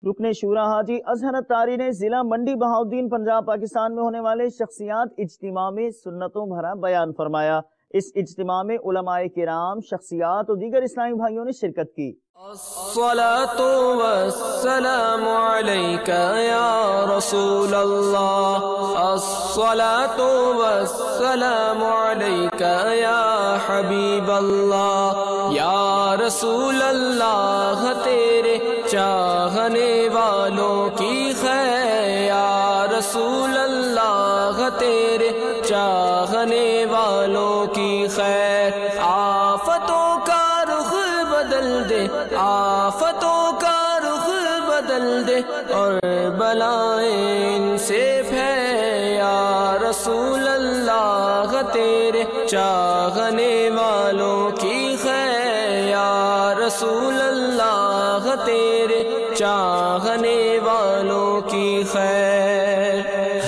رکن شورا حاجی اظہر اتاری نے ضلع منڈی بہاؤالدین پنجاب پاکستان میں ہونے والے شخصیات اجتماع میں سنتوں بھرا بیان فرمایا۔ اس اجتماع میں علماء کرام، شخصیات اور دیگر اسلامی بھائیوں نے شرکت کی۔ الصلاة والسلام علیک یا رسول اللہ، الصلاة والسلام علیک یا حبیب اللہ، یا رسول اللہ تیرے چاہنے والوں کی خیر، یا رسول اللہ تیرے چاہنے والوں کی خیر، آفتوں کا رخ بدل دے، آفتوں کا رخ بدل دے اور بلائیں ان سے پھیر، یا رسول اللہ تیرے چاہنے والوں کی خیر، یا رسول اللہ تیرے چاہنے والوں کی خیر۔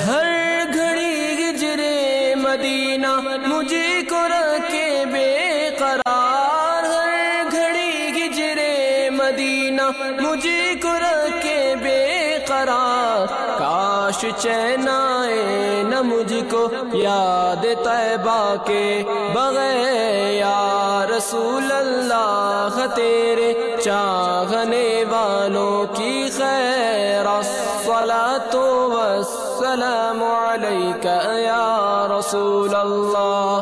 ہر گھڑی ہجرے مدینہ مجھے کو رکھے بے قرار، ہر گھڑی ہجرے مدینہ مجھے کو رکھے بے قرار، کاش چین آئے نہ مجھ کو یاد طیبہ کے بغیر، یا رسول اللہ تیرے چاہنے والوں کی خیر، الصلاة والسلام علیک یا رسول اللہ،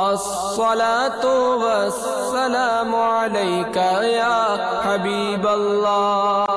الصلاة والسلام علیک یا حبیب اللہ۔